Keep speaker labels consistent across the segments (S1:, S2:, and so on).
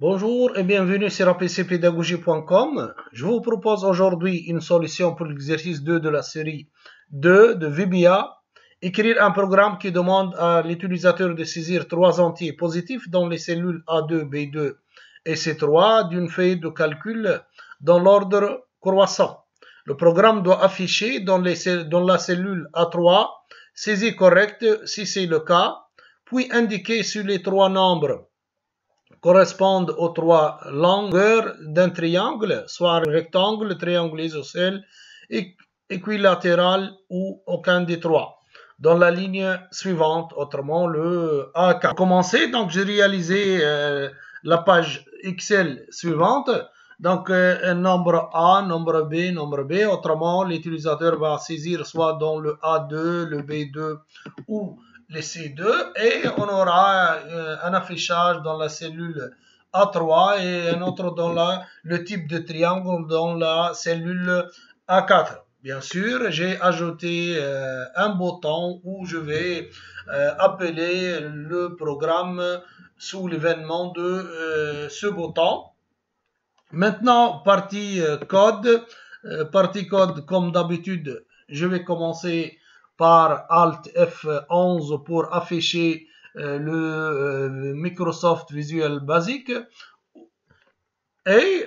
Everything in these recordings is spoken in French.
S1: Bonjour et bienvenue sur apcpédagogie.com. Je vous propose aujourd'hui une solution pour l'exercice 2 de la série 2 de VBA. Écrire un programme qui demande à l'utilisateur de saisir trois entiers positifs dans les cellules A2, B2 et C3 d'une feuille de calcul dans l'ordre croissant. Le programme doit afficher dans la cellule A3 saisie correcte si c'est le cas, puis indiquer sur les trois nombres correspondent aux trois longueurs d'un triangle, soit un rectangle, triangle isocèle, équilatéral ou aucun des trois. Dans la ligne suivante, autrement le A4. Pour commencer, donc j'ai réalisé la page Excel suivante. Donc nombre A, nombre B, autrement l'utilisateur va saisir soit dans le A2, le B2 ou les C2 et on aura un affichage dans la cellule A3 et un autre dans le type de triangle dans la cellule A4. Bien sûr, j'ai ajouté un bouton où je vais appeler le programme sous l'événement de ce bouton. Maintenant, partie code. Partie code, comme d'habitude, je vais commencer par Alt F11 pour afficher le Microsoft Visual Basic. Et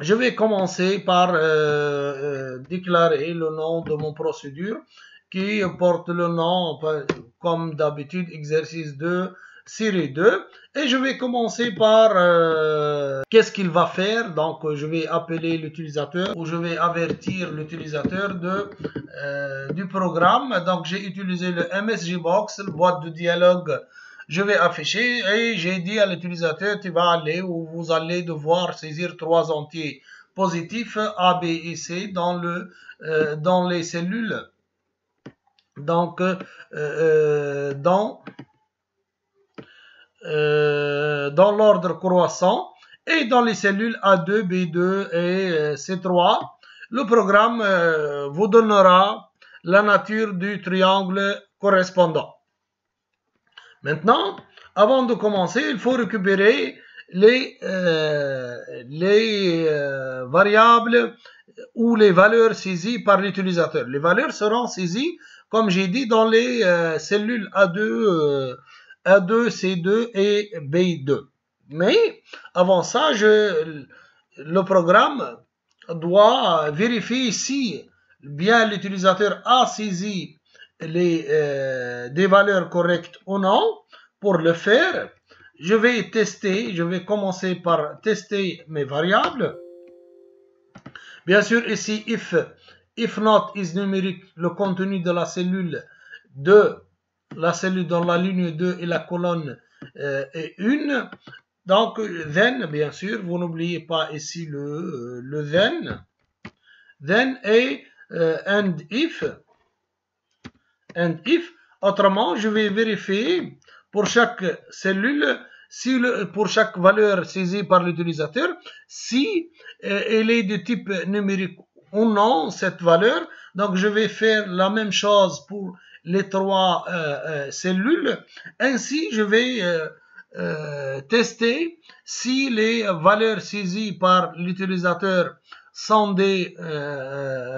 S1: je vais commencer par déclarer le nom de mon procédure qui porte le nom, comme d'habitude, exercice 2, série 2. Et je vais commencer par qu'est-ce qu'il va faire. Donc, je vais appeler l'utilisateur ou je vais avertir l'utilisateur du programme. Donc, j'ai utilisé le MSGBox, la boîte de dialogue. Je vais afficher et j'ai dit à l'utilisateur, tu vas aller ou vous allez devoir saisir trois entiers positifs A, B et C dans les cellules. Donc, dans l'ordre croissant et dans les cellules A2, B2 et C3, le programme vous donnera la nature du triangle correspondant. Maintenant, avant de commencer, il faut récupérer les variables ou les valeurs saisies par l'utilisateur. Les valeurs seront saisies, comme j'ai dit, dans les cellules A2, C2 et B2. Mais avant ça, le programme doit vérifier si bien l'utilisateur a saisi des valeurs correctes ou non. Pour le faire, je vais commencer par tester mes variables. Bien sûr, ici, if not is numérique, le contenu de la cellule dans la ligne 2 et la colonne est 1. Donc, then, bien sûr, vous n'oubliez pas ici le then. Then et and if. Autrement, je vais vérifier pour chaque cellule, pour chaque valeur saisie par l'utilisateur, si elle est de type numérique ou non, cette valeur. Donc, je vais faire la même chose pour les trois cellules. Ainsi, je vais tester si les valeurs saisies par l'utilisateur sont des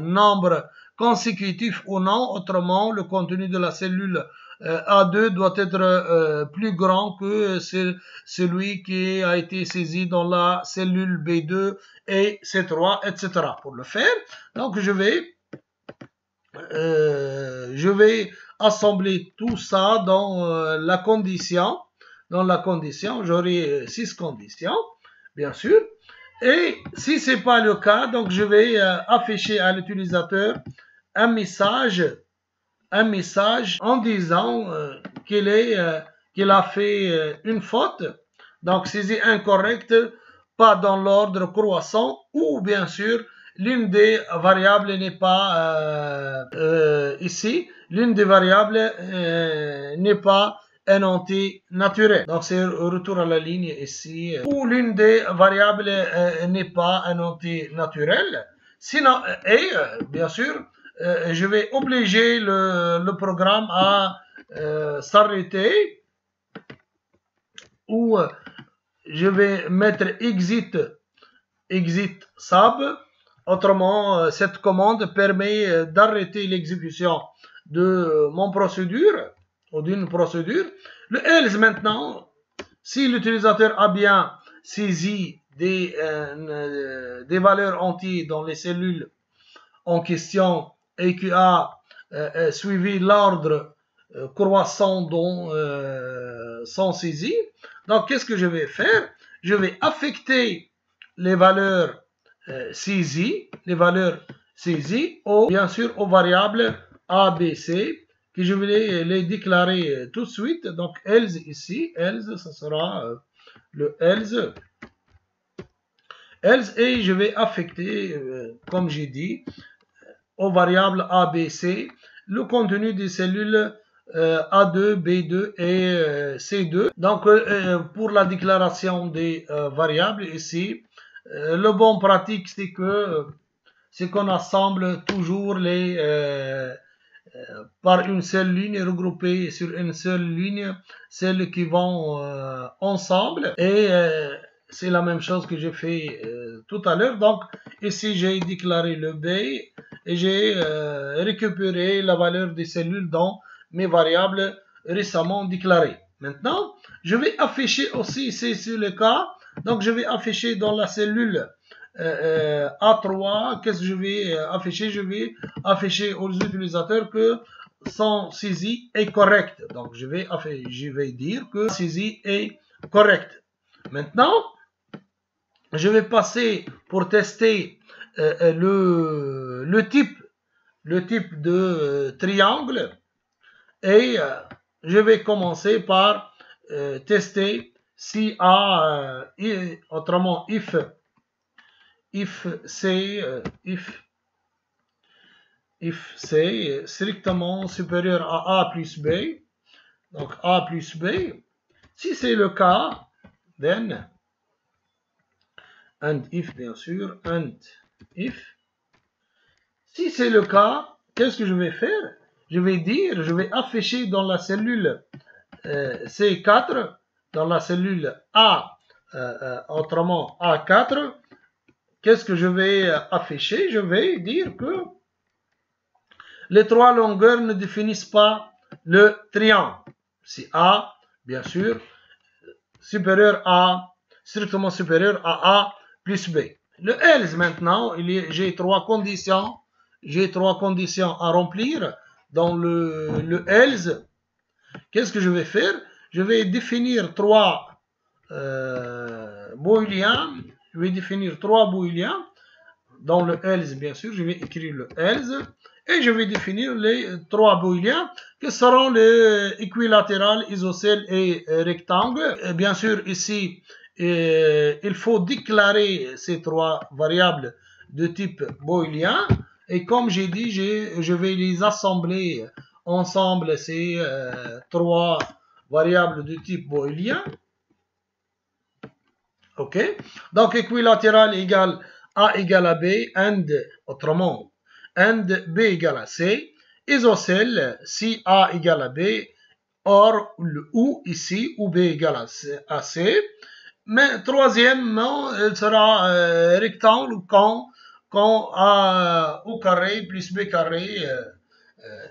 S1: nombres consécutifs ou non. Autrement, le contenu de la cellule A2 doit être plus grand que celui qui a été saisi dans la cellule B2 et C3, etc. Pour le faire, donc je vais assembler tout ça dans la condition. Dans la condition, j'aurai 6 conditions, bien sûr. Et si ce n'est pas le cas, donc je vais afficher à l'utilisateur un message en disant qu'il a fait une faute, donc saisie incorrecte, pas dans l'ordre croissant, ou bien sûr l'une des variables n'est pas ici, l'une des variables n'est pas un entier naturel. Donc c'est retour à la ligne ici, où l'une des variables n'est pas un entier naturel. Sinon, et bien sûr, je vais obliger le programme à s'arrêter ou je vais mettre exit sub. Autrement, cette commande permet d'arrêter l'exécution de mon procédure ou d'une procédure. Le else maintenant, si l'utilisateur a bien saisi des valeurs entières dans les cellules en question et qui a suivi l'ordre croissant dont sont saisis. Donc, qu'est-ce que je vais faire? Je vais affecter les valeurs saisies, bien sûr, aux variables A, B, C, que je vais les déclarer tout de suite. Donc, else ici, else, ça sera le else. Et je vais affecter, comme j'ai dit, aux variables A, B, C, le contenu des cellules A2, B2 et C2. Donc, pour la déclaration des variables ici, le bon pratique, c'est qu'on assemble toujours les par une seule ligne, regroupées sur une seule ligne, celles qui vont ensemble. Et c'est la même chose que j'ai fait tout à l'heure. Donc, ici, j'ai déclaré le B et j'ai récupéré la valeur des cellules dans mes variables récemment déclarées. Maintenant, je vais afficher aussi, c'est le cas, donc je vais afficher dans la cellule A3, qu'est-ce que je vais afficher? Je vais afficher aux utilisateurs que son saisie est correcte. Donc, je vais dire que saisie est correcte. Maintenant, je vais passer pour tester le type de triangle et je vais commencer par tester si autrement if c'est strictement supérieur à A plus B, donc A plus B, si c'est le cas, then, and if bien sûr, and if, si c'est le cas, qu'est-ce que je vais faire? Je vais afficher dans la cellule C4, dans la cellule A, autrement A4, qu'est-ce que je vais afficher? Je vais dire que les trois longueurs ne définissent pas le triangle. Si A, bien sûr, strictement supérieur à A plus B. Le else maintenant, j'ai trois conditions à remplir dans le else. Qu'est-ce que je vais faire? Je vais définir trois booléens. Je vais définir trois booléens. Dans le else, bien sûr, je vais écrire le else. Et je vais définir les trois booléens qui seront les équilatéral, isocèle et rectangle. Et bien sûr, ici, il faut déclarer ces trois variables de type booléen. Et comme j'ai dit, je vais les assembler ensemble, ces trois variables de type booléen. OK? Donc, équilatéral égale A égale à B, and, autrement, and B égale à C, isocèle, si A égale à B, or le ou ici, ou B égale à C. Mais troisièmement, il sera rectangle quand A au carré plus B carré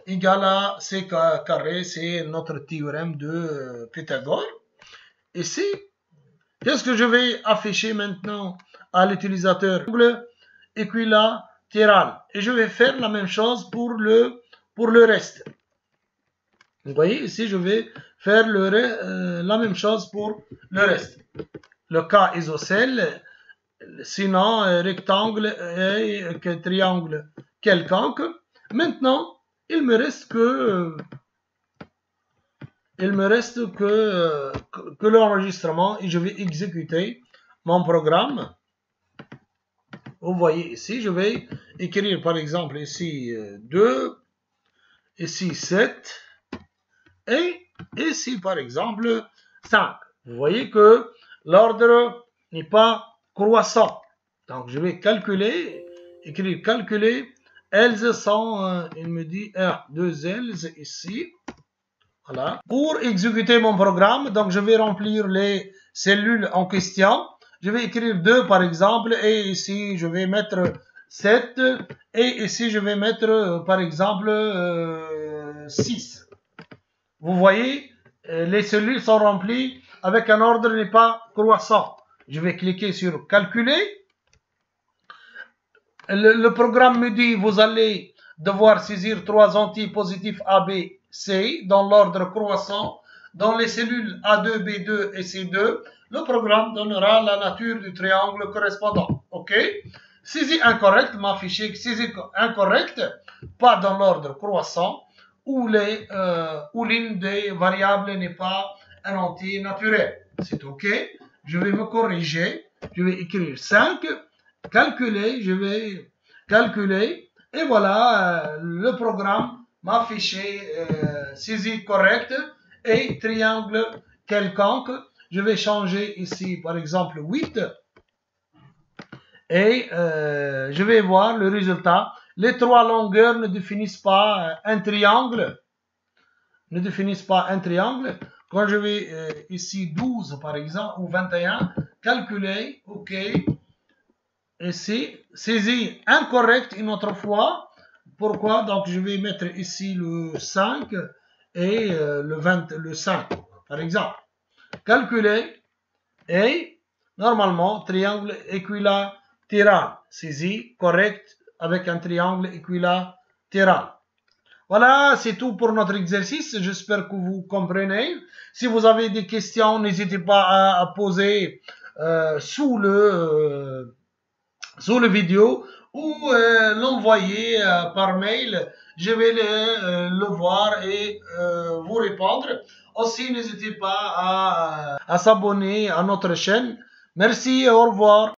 S1: égale à C carré, c'est notre théorème de Pythagore. Ici, qu'est-ce que je vais afficher maintenant à l'utilisateur? Équilatéral. Et je vais faire la même chose pour le reste. Vous voyez, ici, je vais faire la même chose pour le reste. Le cas isocèle, sinon rectangle et triangle quelconque. Maintenant, il me reste que l'enregistrement et je vais exécuter mon programme. Vous voyez ici, je vais écrire par exemple ici 2, ici 7 et ici par exemple 5. Vous voyez que l'ordre n'est pas croissant. Donc je vais écrire calculer, else sont, il me dit R2 else ici. Voilà. Pour exécuter mon programme, donc je vais remplir les cellule en question. Je vais écrire 2 par exemple, et ici je vais mettre 7, et ici je vais mettre par exemple 6. Vous voyez, les cellules sont remplies avec un ordre n'est pas croissant. Je vais cliquer sur calculer. Le programme me dit vous allez devoir saisir 3 entiers positifs A, B, C dans l'ordre croissant dans les cellules A2, B2 et C2. Le programme donnera la nature du triangle correspondant. OK? Saisie incorrecte m'affiche saisie incorrecte, pas dans l'ordre croissant, où l'une des variables n'est pas un entier naturel. C'est OK. Je vais me corriger. Je vais écrire 5. Calculer, je vais calculer, et voilà, le programme m'a affiché saisie correcte et triangle quelconque. Je vais changer ici, par exemple, 8, et je vais voir le résultat. Les 3 longueurs ne définissent pas un triangle. Quand je vais ici 12, par exemple, ou 21, calculer, OK. Ici, saisie incorrecte une autre fois. Pourquoi? Donc, je vais mettre ici le 5 et le 5, par exemple. Calculer, et normalement, triangle équilatéral. Saisie correcte avec un triangle équilatéral. Voilà, c'est tout pour notre exercice. J'espère que vous comprenez. Si vous avez des questions, n'hésitez pas à poser sous le vidéo, ou l'envoyer par mail. Je vais le voir et vous répondre. Aussi, n'hésitez pas à s'abonner à notre chaîne. Merci et au revoir.